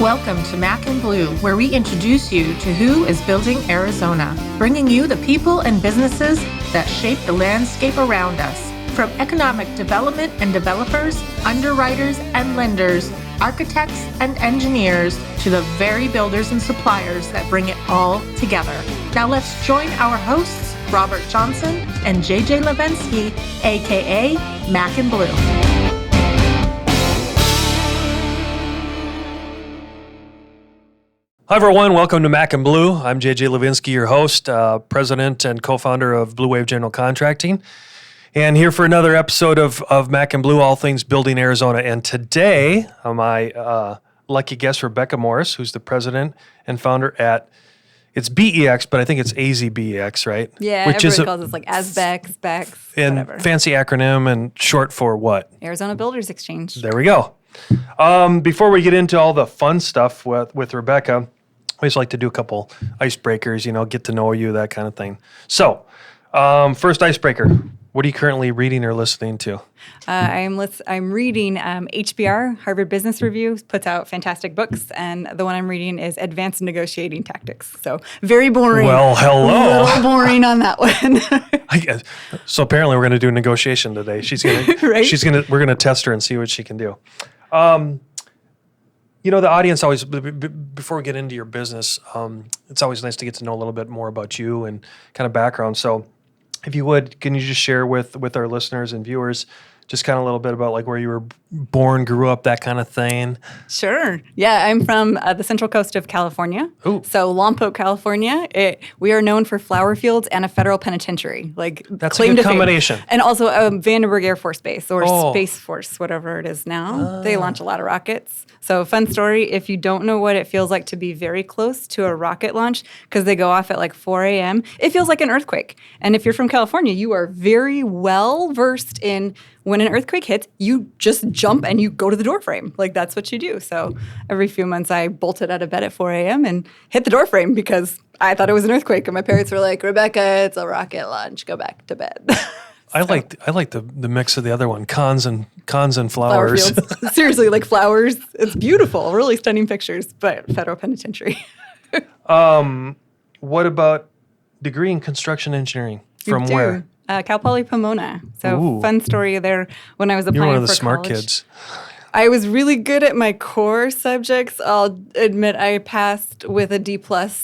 Welcome to Mac and Blue, where we introduce you to who is building Arizona, bringing you the people and businesses that shape the landscape around us. From economic development and developers, underwriters and lenders, architects and engineers, to the very builders and suppliers that bring it all together. Now let's join our hosts, Robert Johnson and JJ Levensky, aka Mac and Blue. Hi, everyone. Welcome to Mac and Blue. I'm JJ Levinsky, your host, president and co-founder of Blue Wave General Contracting, and here for another episode of Mac and Blue, all things building Arizona. And today, my lucky guest, Rebekah Morris, who's the president and founder at, it's BEX, but I think it's AZBEX, right? Yeah, which everyone calls it like AZBEX, BEX, and whatever. Fancy acronym and short for what? Arizona Builders Exchange. There we go. Before we get into all the fun stuff with Rebekah, I always like to do a couple icebreakers, get to know you, that kind of thing. So, first icebreaker, what are you currently reading or listening to? I'm reading HBR, Harvard Business Review, puts out fantastic books, and the one I'm reading is Advanced Negotiating Tactics. So, very boring. Well, hello. A little boring on that one. So apparently we're going to do negotiation today. Right? We're going to test her and see what she can do. The audience always, before we get into your business, it's always nice to get to know a little bit more about you and kind of background. So if you would, can you just share with our listeners and viewers just kind of a little bit about like where you were born, grew up, that kind of thing? Sure. Yeah, I'm from the central coast of California. Ooh. So Lompoc, California. We are known for flower fields and a federal penitentiary. That's a good combination. And also Vandenberg Air Force Base or Space Force, whatever it is now. They launch a lot of rockets. So fun story, if you don't know what it feels like to be very close to a rocket launch, because they go off at like 4 a.m., it feels like an earthquake. And if you're from California, you are very well versed in when an earthquake hits, you just jump and you go to the doorframe. That's what you do. So every few months I bolted out of bed at 4 a.m. and hit the doorframe because I thought it was an earthquake. And my parents were like, Rebekah, it's a rocket launch. Go back to bed. I like the mix of the other one, cons and flowers. Flower fields. Seriously, like flowers. It's beautiful, really stunning pictures, but federal penitentiary. What about degree in construction engineering? From where? Cal Poly Pomona. So Ooh. Fun story there when I was applying for college. You're one of the smart kids. I was really good at my core subjects. I'll admit I passed with a D+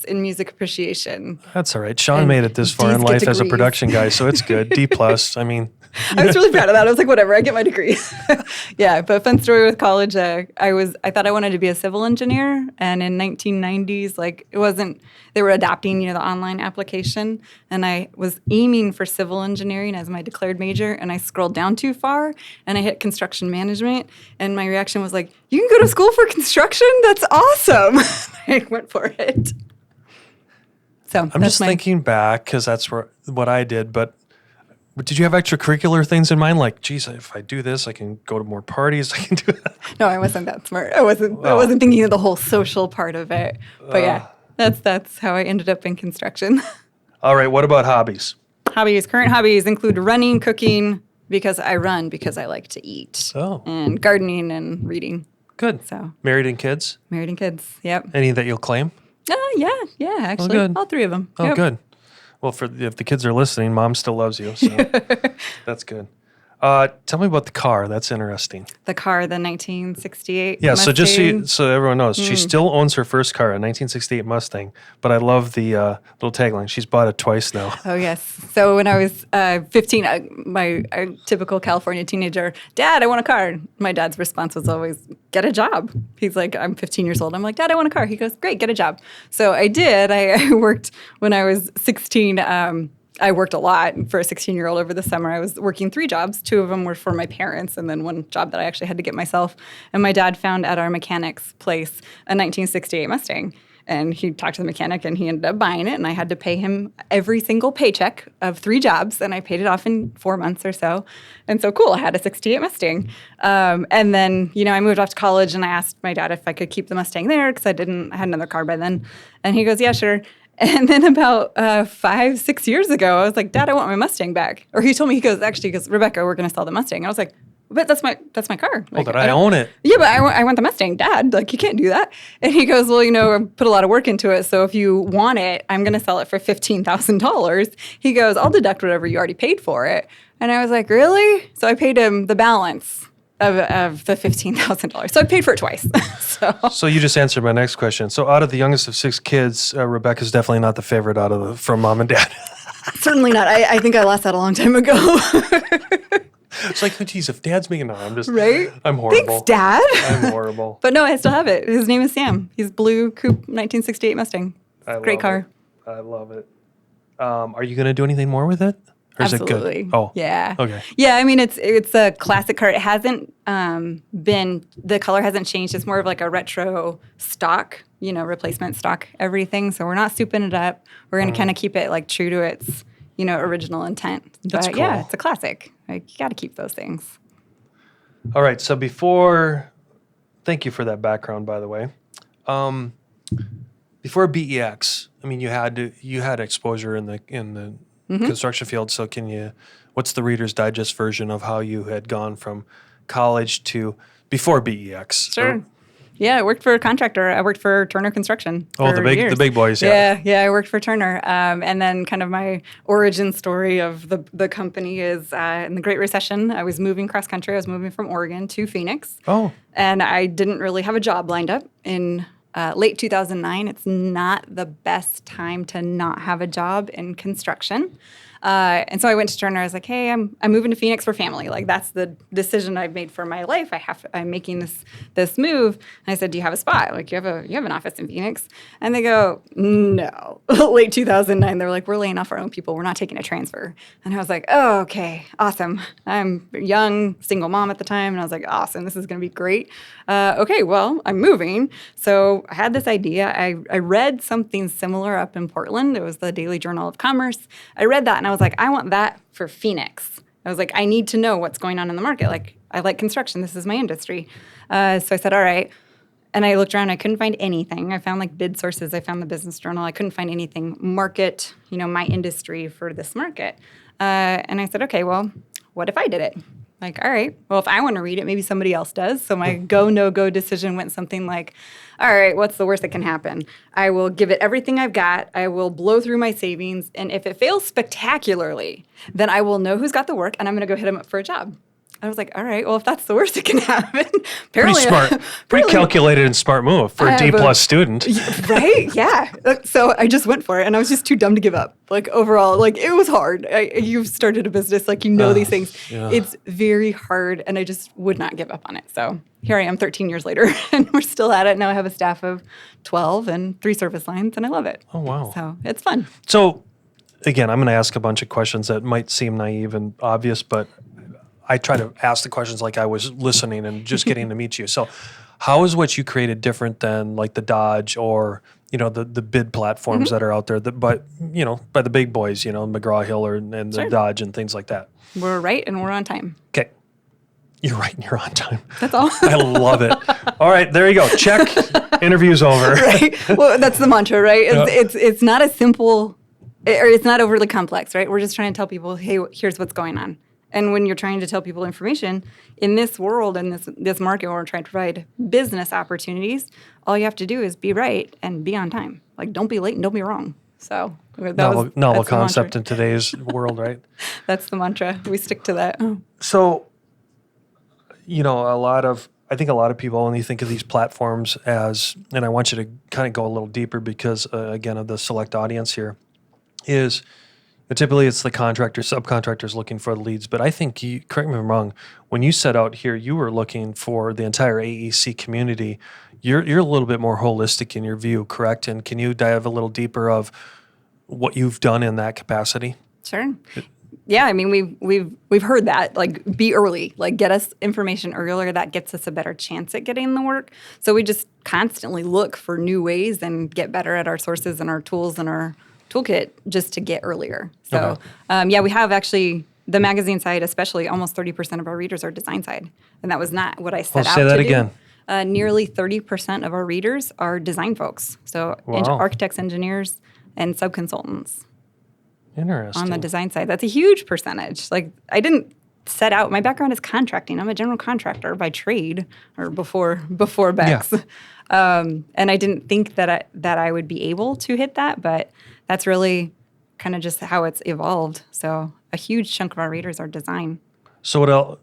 in music appreciation. That's all right. Sean made it this far in life as a production guy, so it's good. D+. I mean, I was really proud of that. I was like, whatever, I get my degree. Yeah, but fun story with college. I thought I wanted to be a civil engineer, and in 1990s, they were adopting, the online application, and I was aiming for civil engineering as my declared major, and I scrolled down too far, and I hit construction management, and my reaction was like, you can go to school for construction? That's awesome. I went for it. So I'm just thinking back, because that's what I did, but did you have extracurricular things in mind? Like, geez, if I do this, I can go to more parties. I can do that. No, I wasn't that smart. I wasn't thinking of the whole social part of it. But yeah, that's how I ended up in construction. All right. What about hobbies? Current hobbies include running, cooking, because I like to eat. Oh. And gardening and reading. Good. So married and kids? Married and kids, yep. Any that you'll claim? Yeah, actually. Oh, good. All 3 of them. Oh, good. Well, if the kids are listening, Mom still loves you, so that's good. Tell me about the car. That's interesting. The car, the 1968 Yeah, Mustang. so just so everyone knows, she still owns her first car, a 1968 Mustang, but I love the little tagline. She's bought it twice now. Oh, yes. So when I was 15, my typical California teenager, Dad, I want a car. My dad's response was always, get a job. He's like, I'm 15 years old. I'm like, Dad, I want a car. He goes, great, get a job. So I did. I worked when I was 16. I worked a lot for a 16-year-old over the summer. I was working 3 jobs. 2 of them were for my parents, and then 1 job that I actually had to get myself. And my dad found at our mechanic's place a 1968 Mustang. And he talked to the mechanic, and he ended up buying it, and I had to pay him every single paycheck of 3 jobs, and I paid it off in 4 months or so. And so cool, I had a 68 Mustang. And then, I moved off to college, and I asked my dad if I could keep the Mustang there because I had another car by then. And he goes, yeah, sure. And then about 5-6 years ago, I was like, Dad, I want my Mustang back. Or he told me, he goes, Rebekah, we're going to sell the Mustang. I was like, but that's my car. Well, that I own it. Yeah, but I want the Mustang, Dad. Like, you can't do that. And he goes, well, I put a lot of work into it. So if you want it, I'm going to sell it for $15,000. He goes, I'll deduct whatever you already paid for it. And I was like, really? So I paid him the balance of the $15,000. So I paid for it twice. So you just answered my next question. So out of the youngest of 6 kids, Rebekah's definitely not the favorite from mom and dad. Certainly not. I think I lost that a long time ago. It's like, oh, geez, if dad's making right? I'm horrible. Thanks, Dad. I'm horrible. But no, I still have it. His name is Sam. He's Bleu Coupe 1968 Mustang. Great car. I love it. Are you going to do anything more with it? Or Absolutely. Is it good? Oh. Yeah. Okay. Yeah, I mean, it's a classic car. It hasn't the color hasn't changed. It's more of like a retro stock, replacement stock everything. So we're not souping it up. We're going to kind of keep it like true to its, original intent. That's cool. Yeah, it's a classic. Like, you got to keep those things. All right. So thank you for that background, by the way. Before BEX, I mean, you had exposure in the construction field. So what's the Reader's Digest version of how you had gone from college to before BEX? Sure. Yeah, I worked for a contractor. I worked for Turner Construction. Oh, the big boys. Yeah. Yeah, I worked for Turner. And then kind of my origin story of the company is in the Great Recession. I was moving cross country. I was moving from Oregon to Phoenix. Oh. And I didn't really have a job lined up in late 2009. It's not the best time to not have a job in construction. And so I went to Turner. I was like, hey, I'm moving to Phoenix for family. Like, that's the decision I've made for my life. I'm making this move. And I said, do you have a spot? Like, you have an office in Phoenix? And they go, no. Late 2009, they're like, we're laying off our own people. We're not taking a transfer. And I was like, oh, okay, awesome. I'm a young single mom at the time. And I was like, awesome, this is going to be great. Okay, well, I'm moving. So I had this idea. I read something similar up in Portland. It was the Daily Journal of Commerce. I read that and I was like, I want that for Phoenix. I was like, I need to know what's going on in the market. Like, I like construction. This is my industry. So I said, all right. And I looked around. I couldn't find anything. I found like bid sources. I found the Business Journal. I couldn't find anything market, my industry for this market. And I said, okay, well, what if I did it? Like, all right, well, if I want to read it, maybe somebody else does. So my go, no-go decision went something like, all right, what's the worst that can happen? I will give it everything I've got. I will blow through my savings. And if it fails spectacularly, then I will know who's got the work, and I'm going to go hit them up for a job. I was like, all right, well, if that's the worst that can happen. Pretty smart. Pretty calculated and smart move for a D-plus student. Right? Yeah. So I just went for it, and I was just too dumb to give up. Like, overall, like, it was hard. You've started a business, like, these things. Yeah. It's very hard, and I just would not give up on it. So here I am 13 years later, and we're still at it. Now I have a staff of 12 and 3 service lines, and I love it. Oh, wow. So it's fun. So, again, I'm going to ask a bunch of questions that might seem naive and obvious, but I try to ask the questions like I was listening and just getting to meet you. So how is what you created different than like the Dodge or, the bid platforms that are out there, by the big boys, McGraw-Hill and the Dodge and things like that? We're right and we're on time. Okay. You're right and you're on time. That's all. I love it. All right, there you go. Check. Interview's over. Right. Well, that's the mantra, right? It's not as simple, or it's not overly complex, right? We're just trying to tell people, hey, here's what's going on. And when you're trying to tell people information in this world and this market where we're trying to provide business opportunities, all you have to do is be right and be on time. Like, don't be late and don't be wrong. So novel concept in today's world, right? That's the mantra. We stick to that. So, I think a lot of people only think of these platforms as, and I want you to kind of go a little deeper because, again, of the select audience here, is typically it's the contractors, subcontractors looking for the leads. But I think, correct me if I'm wrong, when you set out here, you were looking for the entire AEC community. You're a little bit more holistic in your view, correct? And can you dive a little deeper of what you've done in that capacity? Sure. Yeah, I mean, we've heard that, like, be early, like, get us information earlier. That gets us a better chance at getting the work. So we just constantly look for new ways and get better at our sources and our tools and our toolkit just to get earlier. So, we have actually, the magazine side especially, almost 30% of our readers are design side. And that was not what I set out to do. Say that again. Nearly 30% of our readers are design folks. So architects, engineers, and subconsultants. Interesting. On the design side. That's a huge percentage. Like, I didn't set out. My background is contracting. I'm a general contractor by trade, or before Bex. And I didn't think that I would be able to hit that, but that's really kind of just how it's evolved. So a huge chunk of our readers are design. So what else?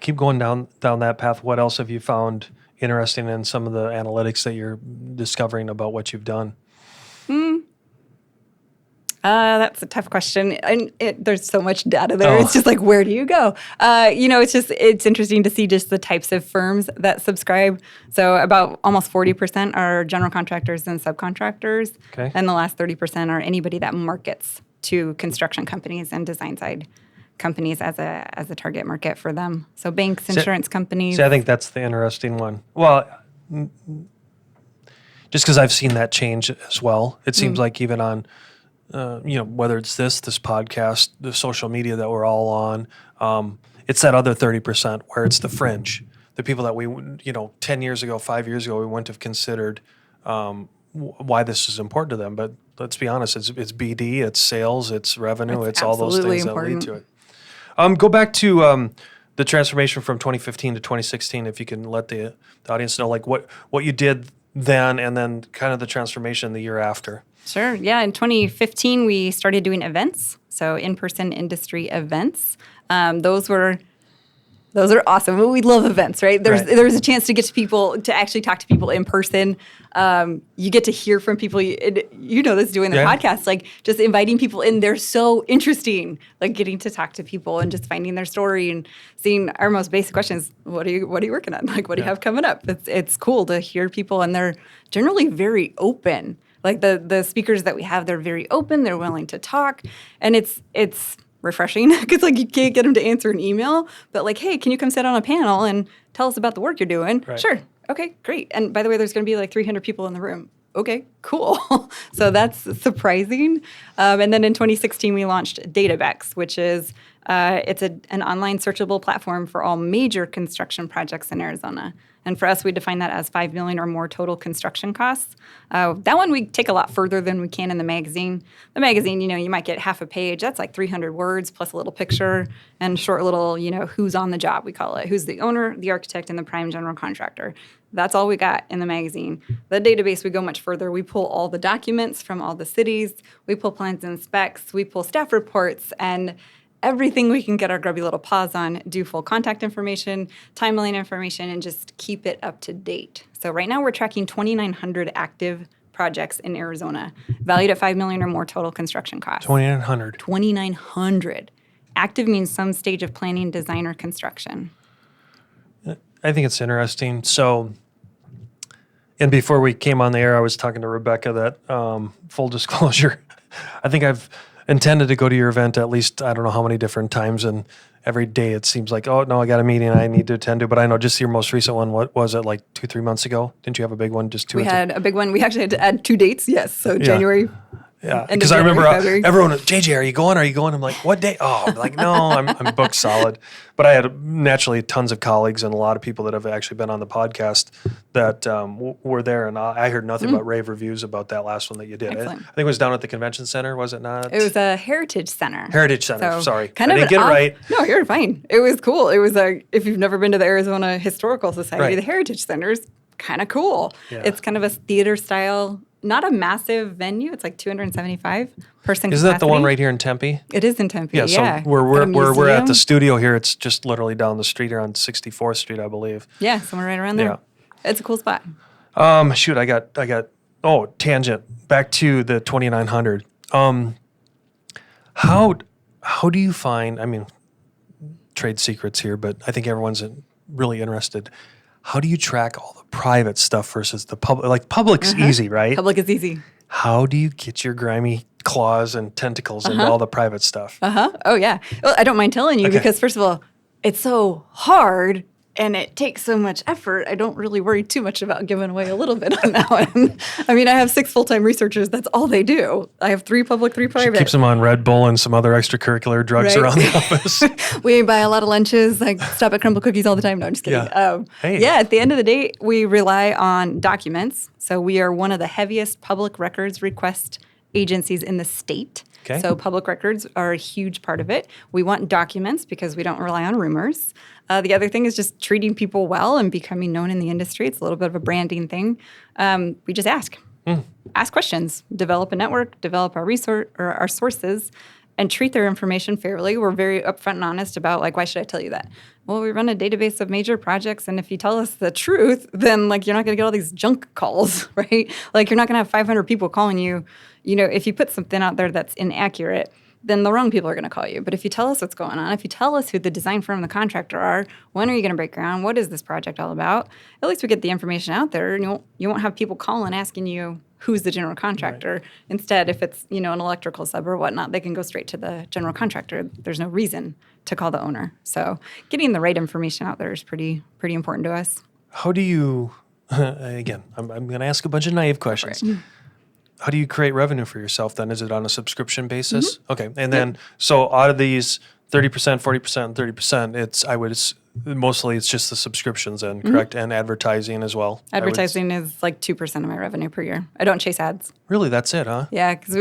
Keep going down that path. What else have you found interesting in some of the analytics that you're discovering about what you've done? That's a tough question. And there's so much data there. It's just like, where do you go? It's interesting to see just the types of firms that subscribe. So about almost 40% are general contractors and subcontractors. Okay. And the last 30% are anybody that markets to construction companies and design side companies as a target market for them. So banks, insurance companies. See, I think that's the interesting one. Well, just because I've seen that change as well. It seems like even on whether it's this podcast, the social media that we're all on, it's that other 30% where it's the fringe, the people that we, 10 years ago, 5 years ago, we wouldn't have considered why this is important to them. But let's be honest, it's BD, it's sales, it's revenue, it's all those things important. that lead to it. Go back to the transformation from 2015 to 2016, if you can let the audience know, like what you did then and then kind of the transformation the year after. Sure. Yeah. In 2015, we started doing events, so in-person industry events. Those are awesome. We love events, right? There's a chance to get to people, to actually talk to people in person. You get to hear from people. You know this doing the podcast, like just inviting people in. They're so interesting, like getting to talk to people and just finding their story and seeing our most basic questions. What are you working on? Like, what do you have coming up? It's cool to hear people, and they're generally very open. Like the speakers that we have, they're very open. They're willing to talk, and it's refreshing because like you can't get them to answer an email, but like, hey, can you come sit on a panel and tell us about the work you're doing? Right. Sure. Okay, great. And by the way, there's going to be like 300 people in the room. Okay, cool. So that's surprising. And then in 2016, we launched DATABEX, which is it's an online searchable platform for all major construction projects in Arizona. And for us, we define that as $5 million or more total construction costs. That one we take a lot further than we can in the magazine. The magazine, you might get half a page. That's like 300 words plus a little picture and short little, who's on the job, we call it. Who's the owner, the architect, and the prime general contractor. That's all we got in the magazine. The database, we go much further. We pull all the documents from all the cities. We pull plans and specs. We pull staff reports and everything we can get our grubby little paws on, do full contact information, timeline information, and just keep it up to date. So right now we're tracking 2,900 active projects in Arizona, valued at $5 million or more total construction costs. 2,900. 2,900. Active means some stage of planning, design, or construction. I think it's interesting. So, and before we came on the air, I was talking to Rebekah that, full disclosure, I think I've intended to go to your event at least, I don't know how many different times, and every day it seems like, oh, no, I got a meeting I need to attend to. But I know just your most recent one, what was it, like 2-3 months ago? Didn't you have a big one just 2 We had a big one. We actually had to add 2 dates, yes. So January. Yeah, because I remember everyone, JJ, are you going? I'm like, what day? Oh, I'm like, no, I'm booked solid. But I had naturally tons of colleagues and a lot of people that have actually been on the podcast that were there. And I heard nothing but rave reviews about that last one that you did. Excellent. I think it was down at the convention center, was it not? It was a Heritage Center. Heritage Center, So sorry. Kind I of didn't get it right. No, you're fine. It was cool. It was if you've never been to the Arizona Historical Society, the Heritage Center is kind of cool. Yeah. It's kind of a theater style, not a massive venue. It's like 275 person Isn't that the one capacity. right here in Tempe? It is in Tempe, Yeah, yeah. so where we're at museum. the studio here, it's just literally down the street here on 64th Street, I believe. Yeah, somewhere right around there. Yeah. It's a cool spot. Shoot, I got tangent. Back to the 2,900. How do you find, I mean, trade secrets here, but I think everyone's really interested. How do you track all the private stuff versus the public? Like public's easy, right? Public is easy. How do you get your grimy claws and tentacles into all the private stuff? Oh, yeah. Well, I don't mind telling you because, first of all, it's so hard and it takes so much effort. I don't really worry too much about giving away a little bit on that one. I mean, I have 6 full-time researchers. That's all they do. I have 3 public, 3 private. Keeps them on Red Bull and some other extracurricular drugs around the office. We buy a lot of lunches. I stop at Crumble Cookies all the time. No, I'm just kidding. Yeah. At the end of the day, we rely on documents. So we are one of the heaviest public records request agencies in the state. Okay. So public records are a huge part of it. We want documents because we don't rely on rumors. The other thing is just treating people well and becoming known in the industry. It's a little bit of a branding thing. We just ask. Ask questions, develop a network, develop our resource or our sources, and treat their information fairly. We're very upfront and honest about, like, why should I tell you that? Well, we run a database of major projects, and if you tell us the truth, then, like, you're not going to get all these junk calls, right? Like, you're not going to have 500 people calling you. You know, if you put something out there that's inaccurate, then the wrong people are going to call you. But if you tell us what's going on, if you tell us who the design firm and the contractor are, when are you going to break ground? What is this project all about? At least we get the information out there, and you won't have people calling asking you who's the general contractor. Right. Instead, if it's, you know, an electrical sub or whatnot, they can go straight to the general contractor. There's no reason to call the owner. So getting the right information out there is pretty important to us. How do you, again, I'm going to ask a bunch of naive questions. How do you create revenue for yourself then? Is it on a subscription basis? Okay. And then, so out of these 30%, 40%, and 30%, mostly it's just the subscriptions then, correct? And advertising as well? Advertising is like 2% of my revenue per year. I don't chase ads. Really? That's it, huh? Yeah, because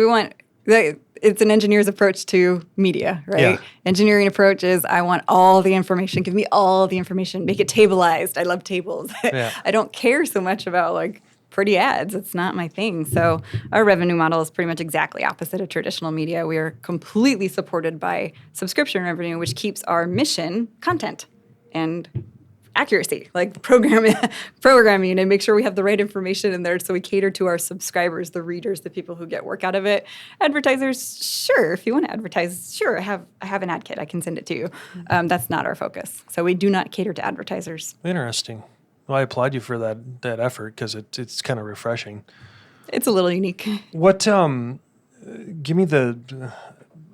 it's an engineer's approach to media, right? Yeah. Engineering approach is I want all the information. Give me all the information. Make it tableized. I love tables. Yeah. I don't care so much about, like, pretty ads. It's not my thing. So our revenue model is pretty much exactly opposite of traditional media. We are completely supported by subscription revenue, which keeps our mission content and accuracy, like programming, and make sure we have the right information in there so we cater to our subscribers, the readers, the people who get work out of it. Advertisers, sure, if you want to advertise, sure, I have an ad kit. I can send it to you. That's not our focus. So we do not cater to advertisers. Interesting. Well, I applaud you for that effort because it's kind of refreshing. It's a little unique. What, give me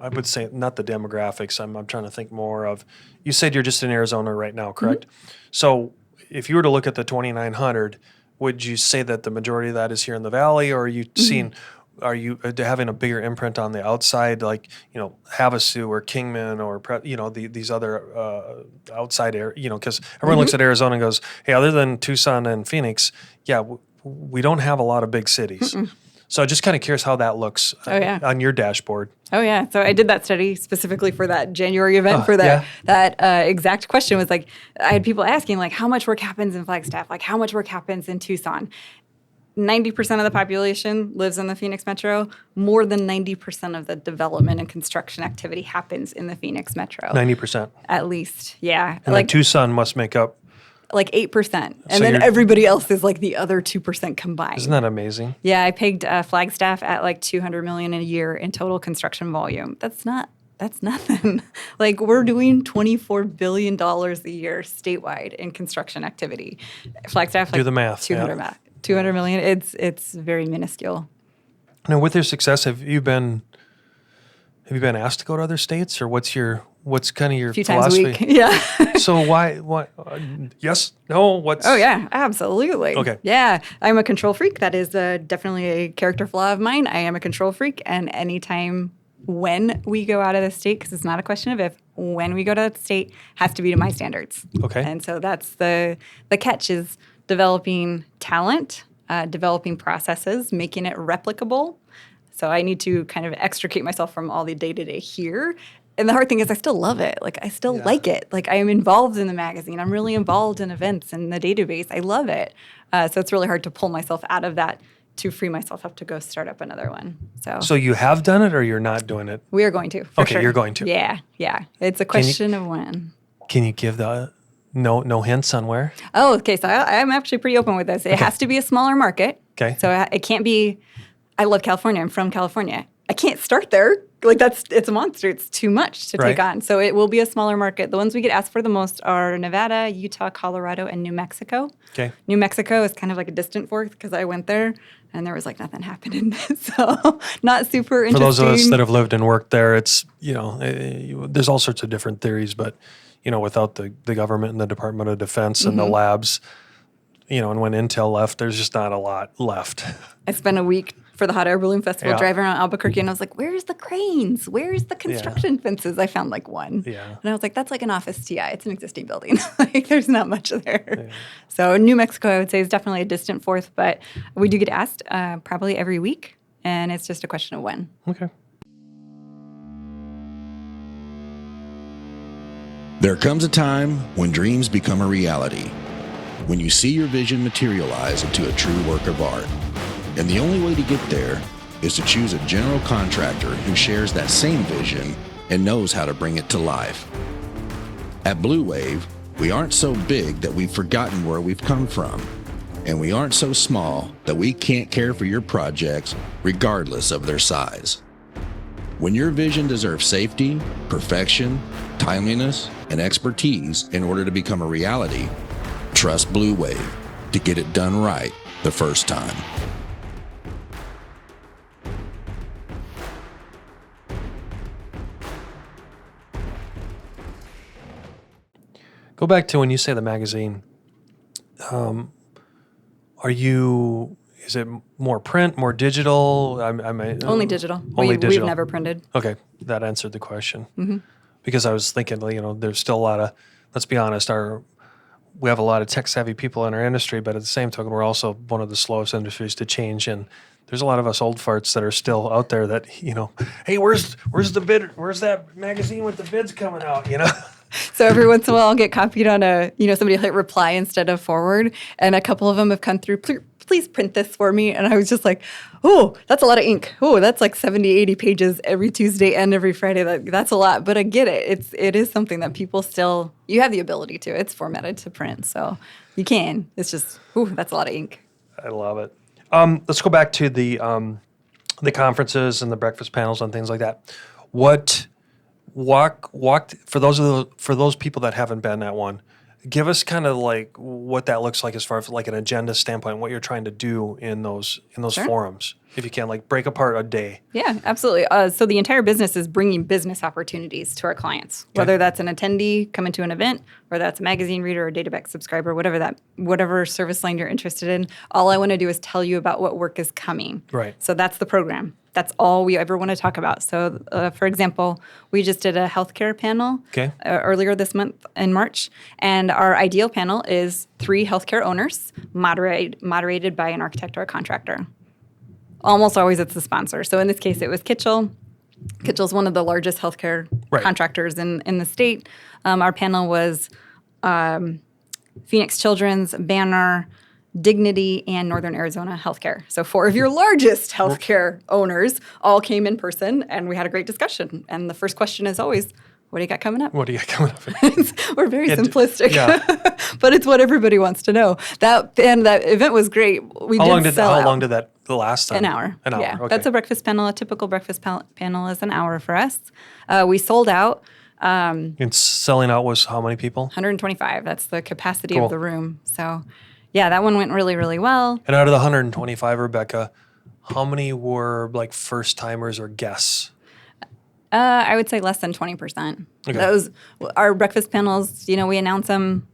I would say not the demographics. I'm trying to think more of, you said you're just in Arizona right now, correct? So if you were to look at the 2,900, would you say that the majority of that is here in the Valley, or are you seeing, are you having a bigger imprint on the outside, like, you know, Havasu or Kingman or, you know, these other outside air, you know, because everyone looks at Arizona and goes, hey, other than Tucson and Phoenix, yeah, we don't have a lot of big cities. So just kind of curious how that looks on your dashboard. Oh, yeah. So I did that study specifically for that January event for that exact question. Was like, I had people asking, like, how much work happens in Flagstaff? Like, how much work happens in Tucson? 90% of the population lives in the Phoenix metro. More than 90% of the development and construction activity happens in the Phoenix metro. 90%? At least, yeah. And like Tucson must make up? Like 8%. And then everybody else is like the other 2% combined. Isn't that amazing? Yeah, I pegged Flagstaff at like $200 million a year in total construction volume. That's nothing. Like, we're doing $24 billion a year statewide in construction activity. Flagstaff, like, do the math. 200 million. It's very minuscule. Now, with your success, have you been asked to go to other states, or what's kind of your few philosophy? Times a week. Yeah. So why yes, no, what's? Oh yeah, absolutely. Okay. Yeah, I'm a control freak. That is definitely a character flaw of mine. I am a control freak, and anytime when we go out of the state, because it's not a question of if, when we go to that state, has to be to my standards. Okay. And so that's the catch is developing talent, developing processes, making it replicable. So I need to kind of extricate myself from all the day-to-day here. And the hard thing is I still love it. Like, I still like it. Like, I am involved in the magazine. I'm really involved in events and the database. I love it. So it's really hard to pull myself out of that to free myself up to go start up another one. So you have done it, or you're not doing it? We are going to, for okay, sure. You're going to. Yeah. It's a question of when. Can you give no hints on where? Oh, okay. So I'm actually pretty open with this. It has to be a smaller market. Okay. So it can't be, I love California. I'm from California. I can't start there. Like, it's a monster. It's too much to take on. So it will be a smaller market. The ones we get asked for the most are Nevada, Utah, Colorado, and New Mexico. Okay. New Mexico is kind of like a distant fourth because I went there and there was like nothing happening. So not super interesting. For those of us that have lived and worked there, it's, you know, there's all sorts of different theories, but, you know, without the government and the Department of Defense and the labs, you know, and when Intel left, there's just not a lot left. I spent a week for the Hot Air Balloon Festival driving around Albuquerque, and I was like, where's the cranes? Where's the construction fences? I found like one. Yeah. And I was like, that's like an office TI. It's an existing building. Like, there's not much there. Yeah. So New Mexico, I would say, is definitely a distant fourth, but we do get asked probably every week, and it's just a question of when. Okay. There comes a time when dreams become a reality, when you see your vision materialize into a true work of art. And the only way to get there is to choose a general contractor who shares that same vision and knows how to bring it to life. At Blue Wave, we aren't so big that we've forgotten where we've come from, and we aren't so small that we can't care for your projects regardless of their size. When your vision deserves safety, perfection, timeliness, and expertise in order to become a reality, trust Blue Wave to get it done right the first time. Go back to when you say the magazine. Is it more print, more digital? Only digital. Only digital. We've never printed. Okay, that answered the question. Mm-hmm. Because I was thinking, there's still a lot of, let's be honest, we have a lot of tech-savvy people in our industry, but at the same token, we're also one of the slowest industries to change. And there's a lot of us old farts that are still out there that, hey, where's the bid? Where's that magazine with the bids coming out, So every once in a while, I'll get copied on somebody will hit reply instead of forward. And a couple of them have come through, please print this for me. And I was just like, oh, that's a lot of ink. Oh, that's like 70, 80 pages every Tuesday and every Friday. That's a lot. But I get it. It is something that people still, you have the ability to. It's formatted to print. So you can. It's just, that's a lot of ink. I love it. Let's go back to the conferences and the breakfast panels and things like that. Walk for those people that haven't been at one. Give us kind of like what that looks like as far as like an agenda standpoint, what you're trying to do in those Sure. forums, if you can, like break apart a day. Yeah, absolutely. So the entire business is bringing business opportunities to our clients, whether that's an attendee coming to an event, or that's a magazine reader or DATABEX subscriber, whatever service line you're interested in. All I want to do is tell you about what work is coming. Right. So that's the program. That's all we ever want to talk about. So, for example, we just did a healthcare panel earlier this month in March, and our ideal panel is 3 healthcare owners, moderated by an architect or a contractor. Almost always it's the sponsor. So in this case, it was Kitchell. Kitchell's one of the largest healthcare contractors in the state. Our panel was Phoenix Children's, Banner, Dignity, and Northern Arizona Healthcare. So 4 of your largest healthcare owners all came in person, and we had a great discussion. And the first question is always, what do you got coming up? What do you got coming up? We're very simplistic, but it's what everybody wants to know. That event was great. How long did that last time? An hour. An hour. Yeah, okay. That's a breakfast panel. A typical breakfast panel is an hour for us. We sold out. And selling out was how many people? 125. That's the capacity of the room. So, yeah, that one went really, really well. And out of the 125, Rebekah, how many were like first timers or guests? I would say less than 20%. Okay. Those our breakfast panels. We announce them.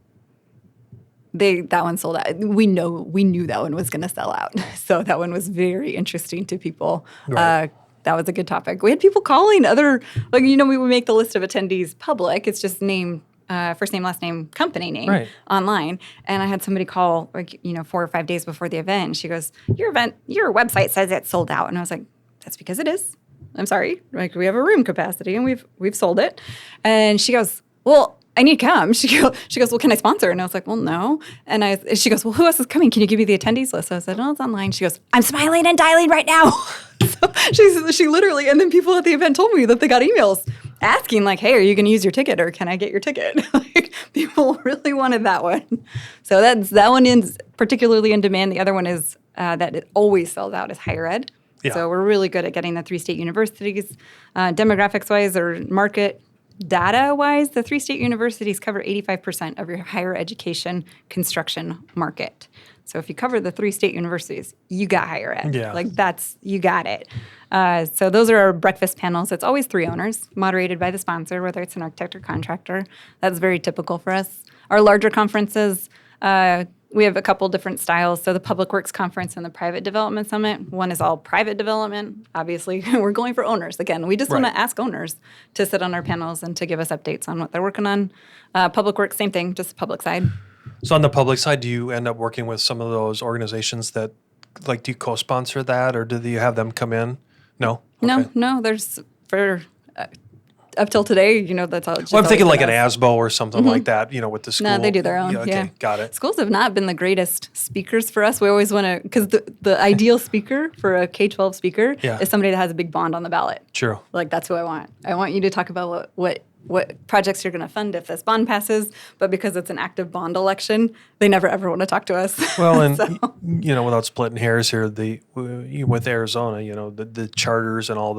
That one sold out. We knew that one was going to sell out. So that one was very interesting to people. Right. That was a good topic. We had people calling we would make the list of attendees public. It's just name, first name, last name, company name online. And I had somebody call 4 or 5 days before the event. And she goes, your website says it's sold out. And I was like, that's because it is. I'm sorry. We have a room capacity and we've sold it. And she goes, well, I need to come. She goes, well, can I sponsor? And I was like, well, no. And she goes, well, who else is coming? Can you give me the attendees list? So I said, oh, it's online. She goes, I'm smiling and dialing right now. So she literally, and then people at the event told me that they got emails asking like, hey, are you going to use your ticket or can I get your ticket? People really wanted that one. So that one is particularly in demand. The other one is that it always sells out is higher ed. Yeah. So we're really good at getting the 3 state universities. Demographics-wise or market data-wise, the 3 state universities cover 85% of your higher education construction market. So if you cover the 3 state universities, you got higher ed. Yeah. You got it. So those are our breakfast panels. It's always 3 owners, moderated by the sponsor, whether it's an architect or contractor. That's very typical for us. Our larger conferences, we have a couple different styles. So the Public Works Conference and the Private Development Summit. One is all private development. Obviously, we're going for owners. Again, we just want to ask owners to sit on our panels and to give us updates on what they're working on. Public Works, same thing, just the public side. So on the public side, do you end up working with some of those organizations that, do you co-sponsor that or do you have them come in? No? Okay. No. There's for up till today, that's all. Just Well, I'm thinking always like been an us. ASBO or something like that, with the school. No, they do their own. Okay, Yeah. got it. Schools have not been the greatest speakers for us. We always want to, because the ideal speaker for a K-12 speaker Yeah. is somebody that has a big bond on the ballot. True. Like, that's who I want. I want you to talk about what projects you're going to fund if this bond passes, but because it's an active bond election, they never ever want to talk to us. Well, and So- without splitting hairs here, with Arizona, the charters and all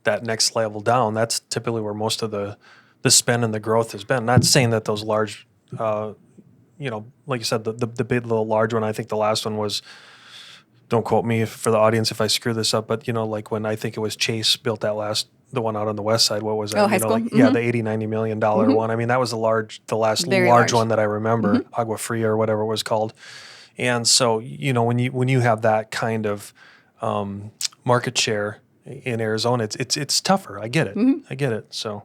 that next level down, that's typically where most of the spend and the growth has been. Not saying that those large, like you said, the big little large one. I think the last one was. Don't quote me for the audience if I screw this up, but like when I think it was Chase built the one out on the west side. What was that? Oh, high school? Yeah, the $80-90 million one. I mean, that was the last Very large large. one that I remember, Agua Fria or whatever it was called. And so, when you have that kind of market share in Arizona, it's tougher. I get it. I get it. So,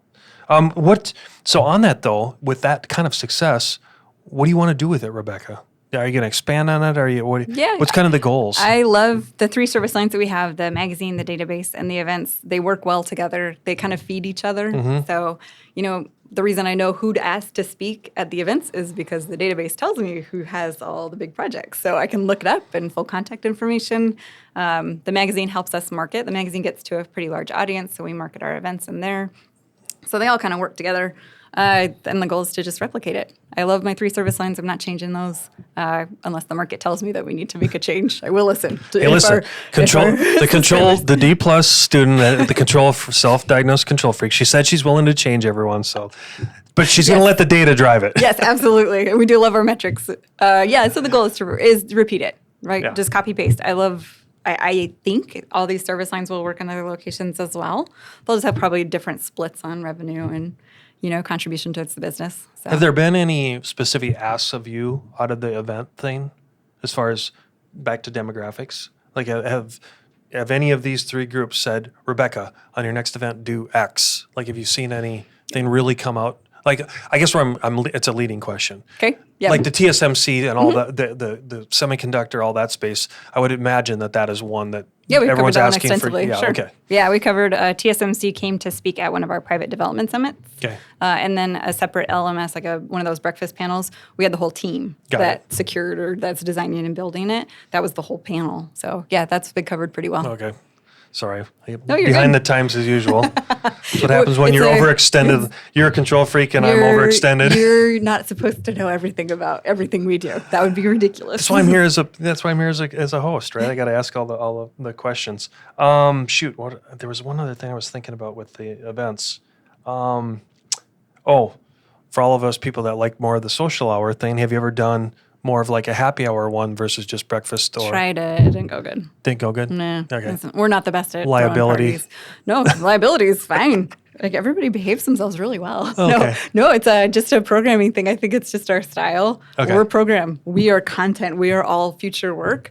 so on that though, with that kind of success, what do you want to do with it, Rebekah? Are you going to expand on it? What's kind of the goals? I love the 3 service lines that we have, the magazine, the database, and the events. They work well together. They kind of feed each other. So, the reason I know who to ask to speak at the events is because the database tells me who has all the big projects. So I can look it up and full contact information. The magazine helps us market. The magazine gets to a pretty large audience, so we market our events in there. So they all kind of work together. And the goal is to just replicate it. I love my 3 service lines. I'm not changing those unless the market tells me that we need to make a change. I will listen. Hey, listen. The D plus student at the control for self-diagnosed control freak. She said she's willing to change everyone. So, but she's going to let the data drive it. Yes, absolutely. And we do love our metrics. So the goal is to repeat it, right? Yeah. Just copy paste. I think all these service lines will work in other locations as well. They'll just have probably different splits on revenue and contribution towards the business. So. Have there been any specific asks of you out of the event thing, as far as back to demographics? Like, have any of these 3 groups said, Rebekah, on your next event, do X? Like, have you seen anything really come out? Like, I guess where it's a leading question. Okay. Yeah. Like the TSMC and all the semiconductor, all that space. I would imagine that is one that we everyone's covered that one asking for. extensively. Yeah, sure. okay. Yeah, we covered TSMC came to speak at one of our private development summits. Okay. And then a separate LMS, like one of those breakfast panels, we had the whole team secured or that's designing and building it. That was the whole panel. So yeah, that's been covered pretty well. Okay. Sorry. you're Behind good. the times as usual. That's what happens when you're overextended. You're a control freak and I'm overextended. You're not supposed to know everything about everything we do. That would be ridiculous. That's why I'm here as a host, right? I got to ask all the questions. There was one other thing I was thinking about with the events. For all of us people that like more of the social hour thing, have you ever done more of like a happy hour one versus just breakfast? Or tried it. It didn't go good. Didn't go good? Nah. Okay. We're not the best at throwing Liability. parties. No, liability is fine. Like, everybody behaves themselves really well. Okay. No, it's just a programming thing. I think it's just our style. Okay. We're program. We are content. We are all future work.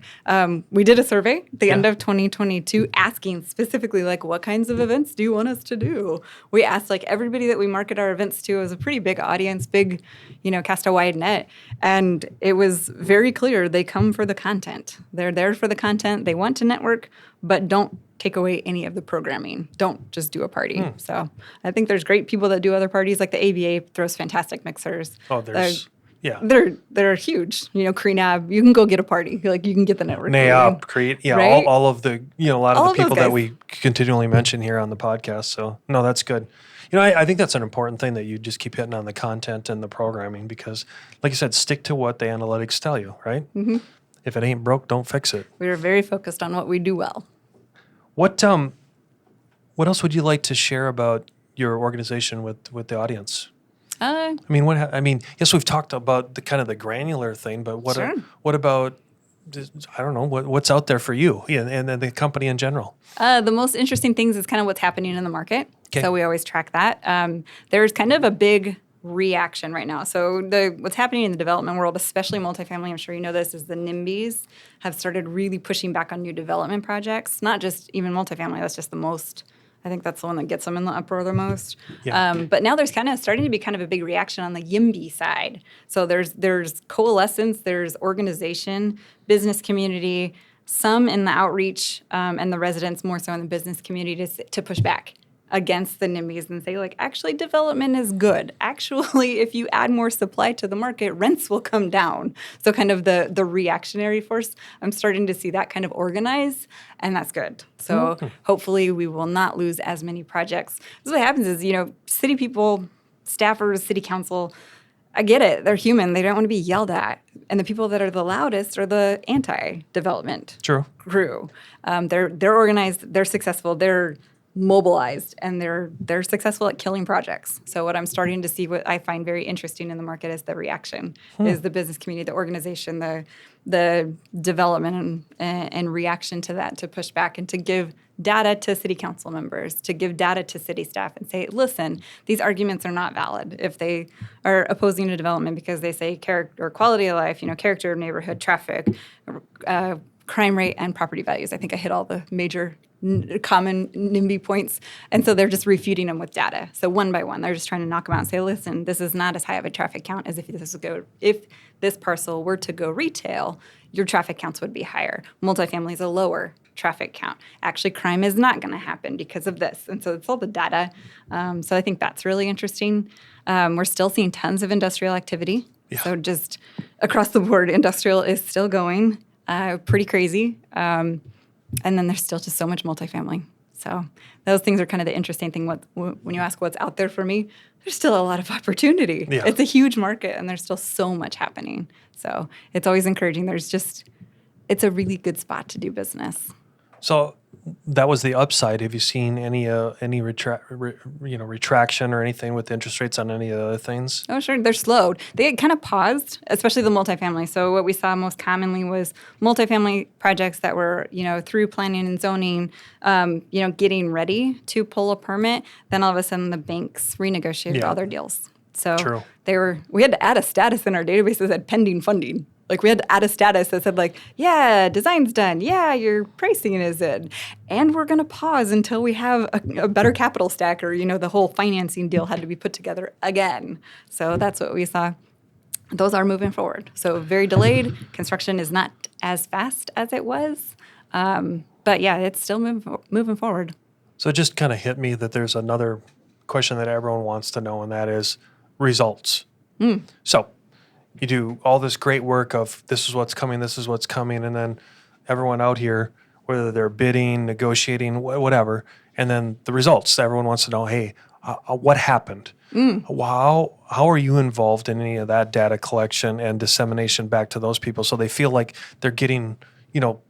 We did a survey at the end of 2022 asking specifically, like, what kinds of events do you want us to do? We asked, like, everybody that we market our events to is a pretty big audience, cast a wide net. And it was very clear they come for the content. They're there for the content. They want to network, but don't take away any of the programming. Don't just do a party. So I think there's great people that do other parties. Like the ABA throws fantastic mixers. Oh, there's yeah. They're huge. CRENAB, you can go get a party. Like, you can get the network. NAOP, CREAT, yeah, Right? all of the a lot All of of the those people that guys. we continually mention here on the podcast. So no, that's good. I think that's an important thing that you just keep hitting on the content and the programming because, like you said, stick to what the analytics tell you, right? Mm-hmm. If it ain't broke, don't fix it. We are very focused on what we do well. What else would you like to share about your organization with the audience? Yes, we've talked about the kind of the granular thing, but what Sure. what about? I don't know what's out there for you and the company in general. The most interesting things is kind of what's happening in the market. Okay. So we always track that. There's kind of a big reaction right now. So what's happening in the development world, especially multifamily, I'm sure you know this, is the NIMBYs have started really pushing back on new development projects. Not just even multifamily, that's just the most, I think that's the one that gets them in the uproar the most. Yeah. But now there's kind of starting to be kind of a big reaction on the YIMBY side. So there's coalescence, there's organization, business community, some in the outreach and the residents more so in the business community to push back. against the NIMBYs and say, like, actually, development is good. Actually, if you add more supply to the market, rents will come down. So kind of the reactionary force, I'm starting to see that kind of organize, and that's good. So hopefully we will not lose as many projects. Because what happens is, city people, staffers, city council, I get it. They're human. They don't want to be yelled at. And the people that are the loudest are the anti-development crew. They're organized. They're successful. They're mobilized, and they're successful at killing projects. So what I'm starting to see, what I find very interesting in the market, is the reaction, is the business community, the organization, the development and reaction to that, to push back and to give data to city council members, to give data to city staff and say, listen, these arguments are not valid if they are opposing a development because they say character or quality of life, character of neighborhood, traffic, crime rate, and property values. I think I hit all the major common NIMBY points. And so they're just refuting them with data. So one by one, they're just trying to knock them out and say, listen, this is not as high of a traffic count as if this parcel were to go retail, your traffic counts would be higher. Multifamily is a lower traffic count. Actually, crime is not going to happen because of this. And so it's all the data. So I think that's really interesting. We're still seeing tons of industrial activity. Yeah. So just across the board, industrial is still going pretty crazy. And then there's still just so much multifamily. So those things are kind of the interesting thing. When you ask what's out there for me, there's still a lot of opportunity. Yeah. It's a huge market, and there's still so much happening. So it's always encouraging. It's a really good spot to do business. So that was the upside. Have you seen any retraction or anything with interest rates on any of the other things? Oh, sure. They're slowed. They kind of paused, especially the multifamily. So what we saw most commonly was multifamily projects that were, through planning and zoning, getting ready to pull a permit. Then all of a sudden the banks renegotiated all their deals. So we had to add a status in our database that said pending funding. Like, we had to add a status that said, like, yeah, design's done. Yeah, your pricing is in. And we're going to pause until we have a better capital stack, or, the whole financing deal had to be put together again. So that's what we saw. Those are moving forward. So very delayed. Construction is not as fast as it was. But, yeah, it's still moving forward. So it just kind of hit me that there's another question that everyone wants to know, and that is results. So you do all this great work of this is what's coming, and then everyone out here, whether they're bidding, negotiating, whatever, and then the results. Everyone wants to know, hey, what happened? How are you involved in any of that data collection and dissemination back to those people so they feel like they're getting,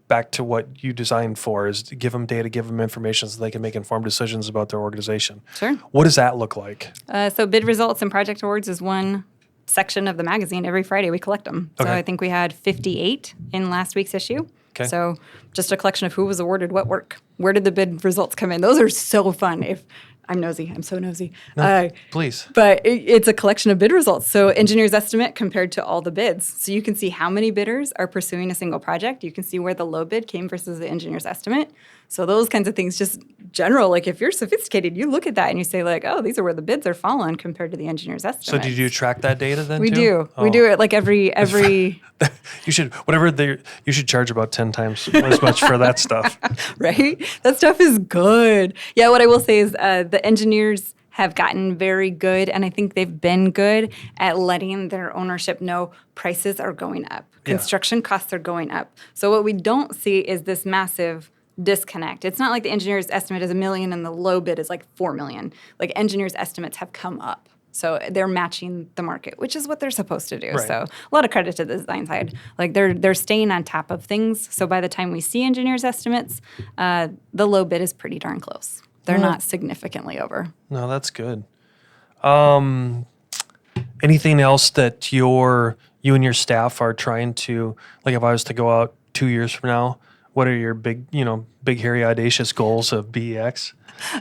back to what you designed for, is to give them data, give them information so they can make informed decisions about their organization? Sure. What does that look like? So bid results and project awards is one section of the magazine. Every Friday we collect them. So I think we had 58 in last week's issue. Okay. So just a collection of who was awarded what work. Where did the bid results come in? Those are so fun. I'm nosy. I'm so nosy. No, please. But it's a collection of bid results. So engineer's estimate compared to all the bids. So you can see how many bidders are pursuing a single project. You can see where the low bid came versus the engineer's estimate. So those kinds of things, just general, like if you're sophisticated, you look at that and you say like, oh, these are where the bids are falling compared to the engineer's estimate. So did you track that data then We too? do. Oh. We do it like every. You should charge about 10 times as much for that stuff. Right? That stuff is good. Yeah, what I will say is the engineers have gotten very good, and I think they've been good at letting their ownership know prices are going up. Construction costs are going up. So what we don't see is this massive disconnect. It's not like the engineer's estimate is $1 million and the low bid is like $4 million. Like, engineers' estimates have come up. So they're matching the market, which is what they're supposed to do. Right. So a lot of credit to the design side. Like, they're staying on top of things. So by the time we see engineers' estimates, the low bid is pretty darn close. They're not significantly over. No, that's good. Anything else that you and your staff are trying to, like, if I was to go out 2 years from now, what are your big, hairy, audacious goals of BEX?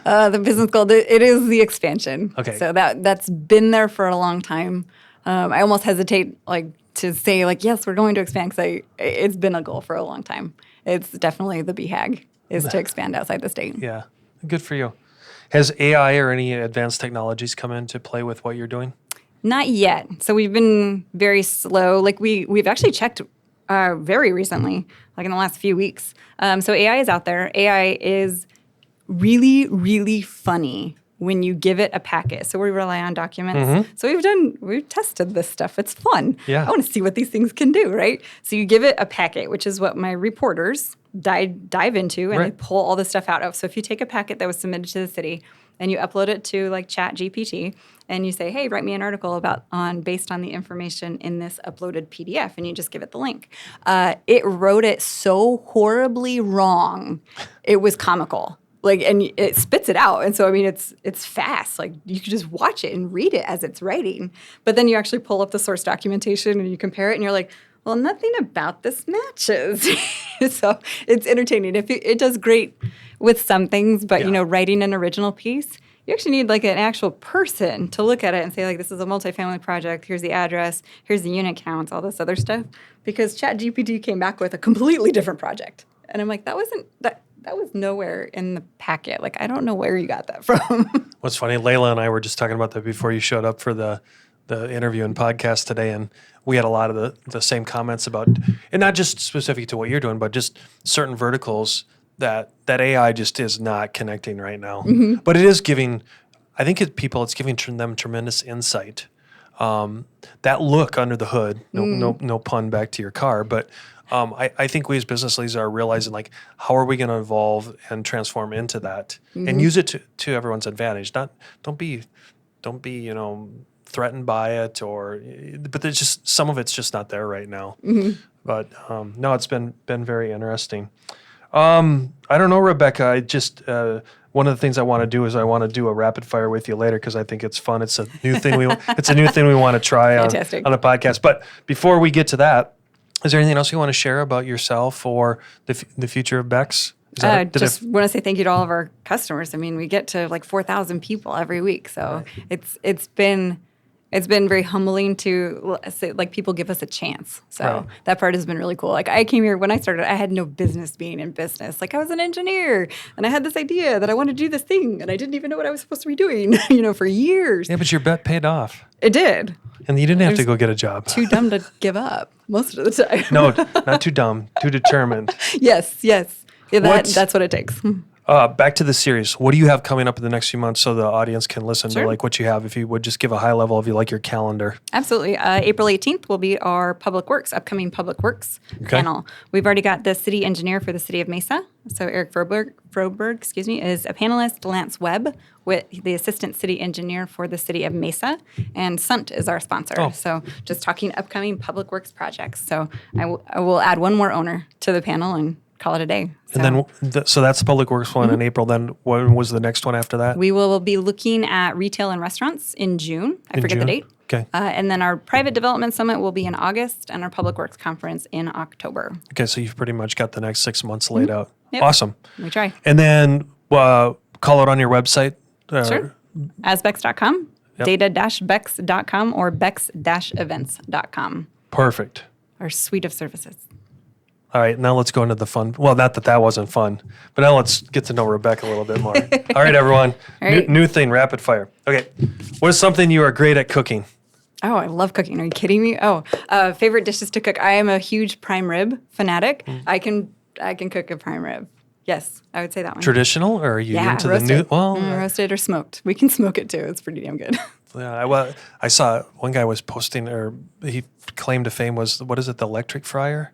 The business goal, it is the expansion. Okay. So that's been there for a long time. I almost hesitate to say yes, we're going to expand, because it's been a goal for a long time. It's definitely the BHAG is to expand outside the state. Yeah, good for you. Has AI or any advanced technologies come into play with what you're doing? Not yet. So we've been very slow. We've actually checked very recently, in the last few weeks. So AI is out there. AI is really, really funny when you give it a packet. So we rely on documents. So we've tested this stuff. It's fun. Yeah. I want to see what these things can do, right? So you give it a packet, which is what my reporters dive into, and they pull all the stuff out of. So if you take a packet that was submitted to the city and you upload it to like Chat GPT and you say, hey, write me an article based on the information in this uploaded PDF, and you just give it the link. It wrote it so horribly wrong. It was comical. And it spits it out. And so, I mean, it's fast. Like, you can just watch it and read it as it's writing. But then you actually pull up the source documentation and you compare it, and you're like, well, nothing about this matches. So it's entertaining. It does great with some things, but, writing an original piece, you actually need like an actual person to look at it and say, like, this is a multifamily project. Here's the address. Here's the unit counts, all this other stuff. Because ChatGPT came back with a completely different project. And I'm like, that was nowhere in the packet. Like, I don't know where you got that from. What's funny, Layla and I were just talking about that before you showed up for the interview and podcast today, and we had a lot of the same comments about, and not just specific to what you're doing, but just certain verticals that AI just is not connecting right now. But it is giving, I think it's giving them tremendous insight. That look under the hood, no pun back to your car, but I think we as business leaders are realizing, like, how are we going to evolve and transform into that and use it to everyone's advantage. Don't be threatened by it, but there's just some of it's just not there right now. But no, it's been very interesting. I don't know, Rebekah. I just one of the things I want to do is I want to do a rapid fire with you later, because I think it's fun. It's a new thing we want to try on the podcast. But before we get to that, is there anything else you want to share about yourself or the future of BEX? Just want to say thank you to all of our customers. I mean, we get to like 4,000 people every week, so it's been very humbling to say, like, people give us a chance. So that part has been really cool. Like, I came here when I started, I had no business being in business. Like, I was an engineer and I had this idea that I wanted to do this thing, and I didn't even know what I was supposed to be doing, for years. Yeah, but your bet paid off. It did. And you didn't have to go get a job. Too dumb to give up most of the time. No, not too dumb, too determined. Yes. Yeah, that's what it takes. Back to the series. What do you have coming up in the next few months so the audience can listen to like what you have? If you would just give a high level of your calendar. Absolutely. April 18th will be our upcoming Public Works panel. We've already got the city engineer for the city of Mesa. So Eric Froberg, is a panelist. Lance Webb, with the assistant city engineer for the city of Mesa, and Sunt is our sponsor. So just talking upcoming Public Works projects. So I will add one more owner to the panel and call it a day. So. And then, so that's the Public Works one in April. Then when was the next one after that? We will be looking at retail and restaurants in June. I forget the date. Okay. And then our private development summit will be in August, and our Public Works conference in October. Okay, so you've pretty much got the next 6 months laid out. Yep. Awesome. We try. And then call it on your website. Sure. AZBEX.com, data-bex.com, or bex-events.com. Perfect. Our suite of services. All right, now let's go into the fun. Well, not that wasn't fun, but now let's get to know Rebekah a little bit more. All right, everyone. All right. New thing, rapid fire. Okay, what is something you are great at cooking? Oh, I love cooking. Are you kidding me? Oh, favorite dishes to cook. I am a huge prime rib fanatic. I can cook a prime rib. Yes, I would say that one. Traditional, or are you into roasted. the new? Well, roasted or smoked. We can smoke it too. It's pretty damn good. Yeah, I saw one guy was posting, or he claimed to fame was, what is it, the electric fryer?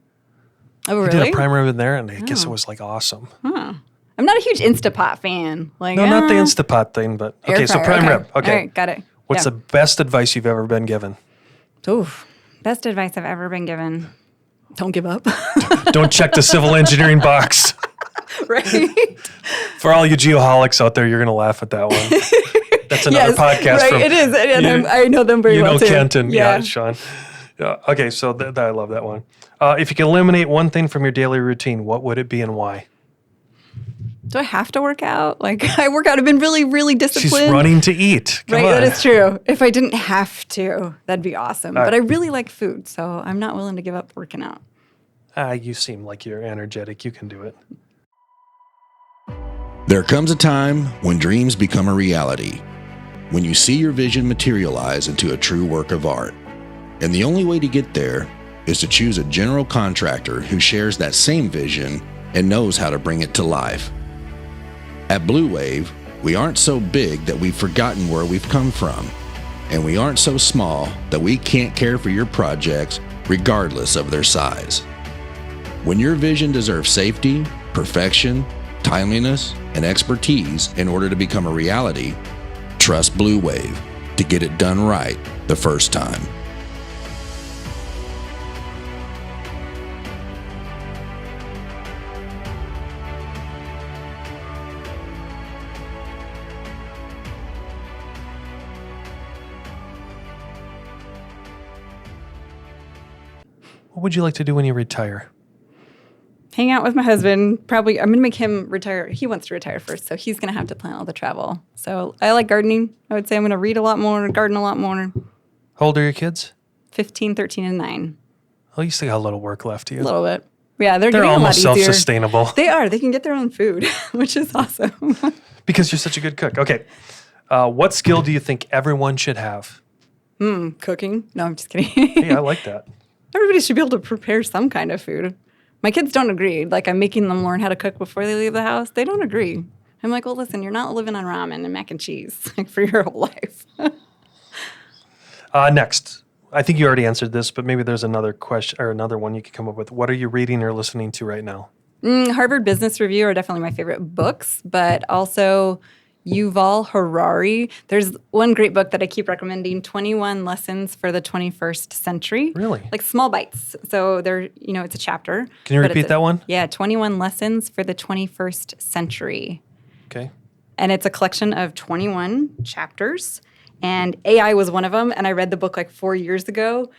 Oh, really? He did a prime rib in there, and I guess it was like awesome. Huh. I'm not a huge Instapot fan. Like, no, not the Instapot thing, but okay. So prime rib. Okay, all right, got it. What's the best advice you've ever been given? Oof, best advice I've ever been given: don't give up. Don't check the civil engineering box. Right. For all you geoholics out there, you're going to laugh at that one. That's another podcast. Right, it is, and I know them very well too. You know Kent and Sean. Yeah. Okay, so I love that one. If you could eliminate one thing from your daily routine, what would it be and why? Do I have to work out? Like, I work out. I've been really, really disciplined. She's running to eat. Come on. That is true. If I didn't have to, that'd be awesome. But I really like food, so I'm not willing to give up working out. You seem like you're energetic. You can do it. There comes a time when dreams become a reality, when you see your vision materialize into a true work of art. And the only way to get there is to choose a general contractor who shares that same vision and knows how to bring it to life. At Blue Wave, we aren't so big that we've forgotten where we've come from, and we aren't so small that we can't care for your projects regardless of their size. When your vision deserves safety, perfection, timeliness, and expertise in order to become a reality, trust Blue Wave to get it done right the first time. What would you like to do when you retire? Hang out with my husband. Probably, I'm going to make him retire. He wants to retire first, so he's going to have to plan all the travel. So I like gardening. I would say I'm going to read a lot more, garden a lot more. How old are your kids? 15, 13, and 9. Oh, you still got a little work left to you. A little bit. Yeah, they're They're getting almost a lot easier. self-sustainable. They are. They can get their own food, which is awesome. Because you're such a good cook. Okay. What skill do you think everyone should have? Cooking? No, I'm just kidding. Hey, I like that. Everybody should be able to prepare some kind of food. My kids don't agree. Like, I'm making them learn how to cook before they leave the house. They don't agree. I'm like, well, listen, you're not living on ramen and mac and cheese like for your whole life. Next. I think you already answered this, but maybe there's another question or another one you could come up with. What are you reading or listening to right now? Harvard Business Review are definitely my favorite books, but also Yuval Harari. There's one great book that I keep recommending, 21 Lessons for the 21st Century. Really? Like small bites. So they're, it's a chapter. Can you but repeat that one? Yeah, 21 Lessons for the 21st Century. Okay. And it's a collection of 21 chapters. And AI was one of them. And I read the book like 4 years ago.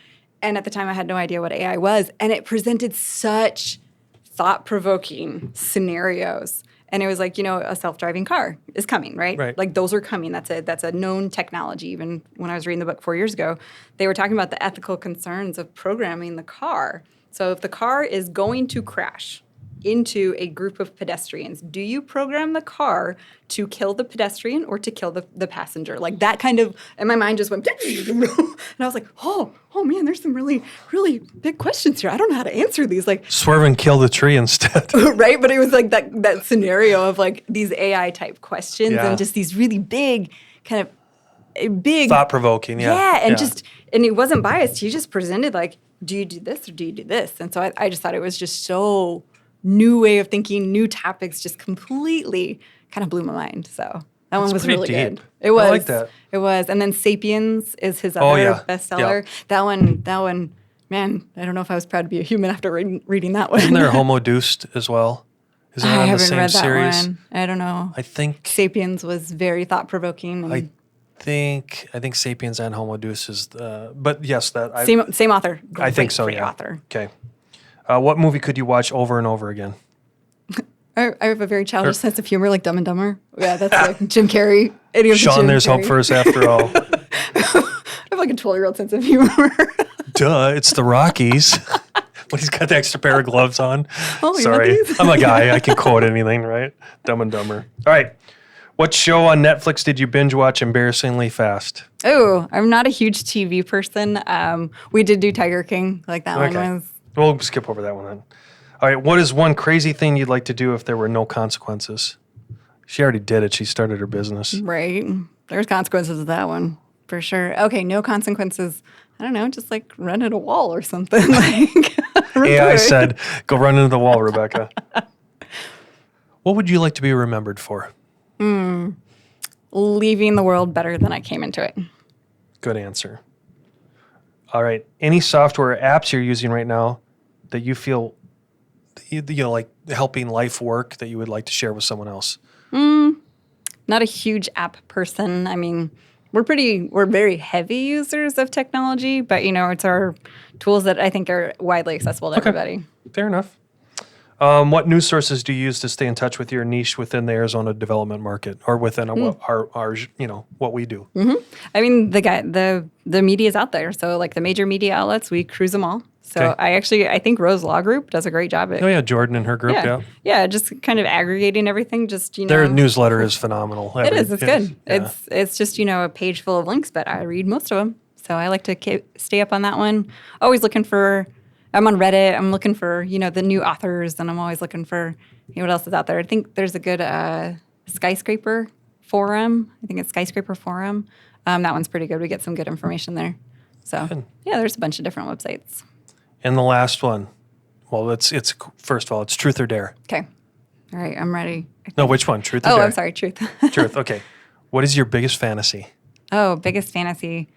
And at the time, I had no idea what AI was. And it presented such thought-provoking scenarios. And it was like, a self-driving car is coming, right? Right. Like those are coming. That's a known technology. Even when I was reading the book 4 years ago, they were talking about the ethical concerns of programming the car. So if the car is going to crash into a group of pedestrians, do you program the car to kill the pedestrian or to kill the passenger? Like that kind of, and my mind just went, and I was like, oh man, there's some really, really big questions here. I don't know how to answer these. Like, Swerve and kill the tree instead. right? But it was like that scenario of like these AI type questions Yeah. and just these really big kind of big Thought-provoking, yeah. Yeah, and he wasn't biased. He just presented like, do you do this or do you do this? And so I just thought it was just so new way of thinking, new topics, just completely kind of blew my mind. So that one was pretty really deep. good. It was. I like that. It was. And then Sapiens is his other bestseller. Yeah. That one, man, I don't know if I was proud to be a human after reading that one. Isn't there Homo Deuced as well? Isn't it I on the haven't same read that series? one. I don't know. I think Sapiens was very thought-provoking. I think Sapiens and Homo Deuced is but yes, that Same author. I think so, Great yeah. author. Okay. What movie could you watch over and over again? I have a very childish sense of humor, like Dumb and Dumber. Yeah, that's like Jim Carrey. Any of the Sean, Jim there's hope Carrey. for us after all. I have like a 12-year-old sense of humor. Duh, it's the Rockies. When he's got the extra pair of gloves on. Oh, you Sorry. want these? I'm a guy. I can quote anything, right? Dumb and Dumber. All right. What show on Netflix did you binge watch embarrassingly fast? Oh, I'm not a huge TV person. We did do Tiger King. Like that one was. We'll skip over that one then. All right. What is one crazy thing you'd like to do if there were no consequences? She already did it. She started her business. Right. There's consequences to that one, for sure. Okay, no consequences. I don't know, just like run at a wall or something. Like AI said, go run into the wall, Rebekah. What would you like to be remembered for? Leaving the world better than I came into it. Good answer. All right. Any software or apps you're using right now that you feel, like helping life work that you would like to share with someone else? Not a huge app person. I mean, we're very heavy users of technology, but it's our tools that I think are widely accessible to everybody. Fair enough. What news sources do you use to stay in touch with your niche within the Arizona development market or within our what we do? I mean, the media is out there. So like the major media outlets, we cruise them all. So Okay. I think Rose Law Group does a great job at Oh yeah, Jordan and her group. Yeah. just kind of aggregating everything. Just Their newsletter is phenomenal. It is. It's good. Yeah. It's just a page full of links, but I read most of them. So I like to stay up on that one. Always looking for. I'm on Reddit. I'm looking for the new authors, and I'm always looking for what else is out there. I think there's a good Skyscraper Forum. I think it's Skyscraper Forum. That one's pretty good. We get some good information there. So, yeah, there's a bunch of different websites. And the last one, well, it's first of all, it's Truth or Dare. Okay. All right, I'm ready. No, which one? Truth or Dare? Oh, I'm sorry, Truth. Truth, okay. What is your biggest fantasy? Oh, biggest fantasy.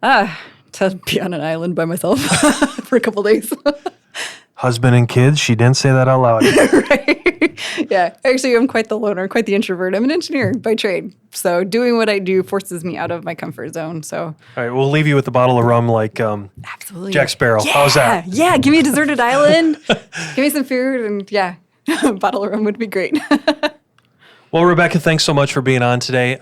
To be on an island by myself for a couple days. Husband and kids? She didn't say that out loud. Right. Yeah. Actually, I'm quite the loner, quite the introvert. I'm an engineer by trade. So doing what I do forces me out of my comfort zone. So All right, we'll leave you with a bottle of rum like absolutely. Jack Sparrow. Yeah. How's that? Yeah. Give me a deserted island. Give me some food. And yeah, a bottle of rum would be great. Well, Rebekah, thanks so much for being on today.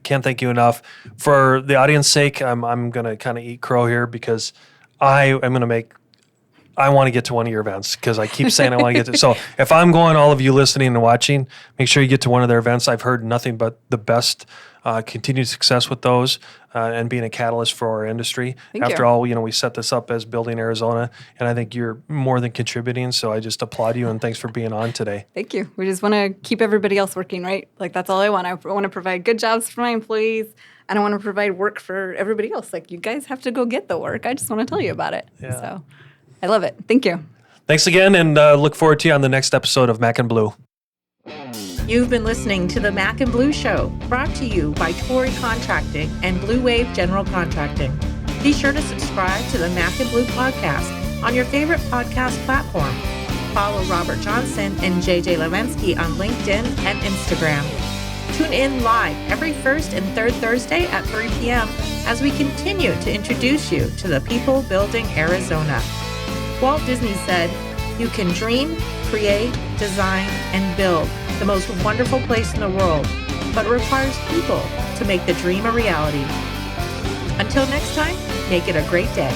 Can't thank you enough. For the audience's sake, I'm going to kind of eat crow here because I want to get to one of your events because I keep saying I want to get to. So if I'm going, all of you listening and watching, make sure you get to one of their events. I've heard nothing but the best continued success with those and being a catalyst for our industry. After all, we set this up as Building Arizona, and I think you're more than contributing. So I just applaud you and thanks for being on today. Thank you. We just want to keep everybody else working, right? Like that's all I want. I want to provide good jobs for my employees. And I want to provide work for everybody else. Like you guys have to go get the work. I just want to tell you about it. Yeah. So I love it. Thank you. Thanks again, and look forward to you on the next episode of Mac and Blue. You've been listening to the Mac and Blue Show, brought to you by Torrey Contracting and Blue Wave General Contracting. Be sure to subscribe to the Mac and Blue podcast on your favorite podcast platform. Follow Robert Johnson and JJ Levensky on LinkedIn and Instagram. Tune in live every first and third Thursday at 3 p.m. as we continue to introduce you to the people building Arizona. Walt Disney said, "You can dream, create, design, and build the most wonderful place in the world, but it requires people to make the dream a reality." Until next time, make it a great day.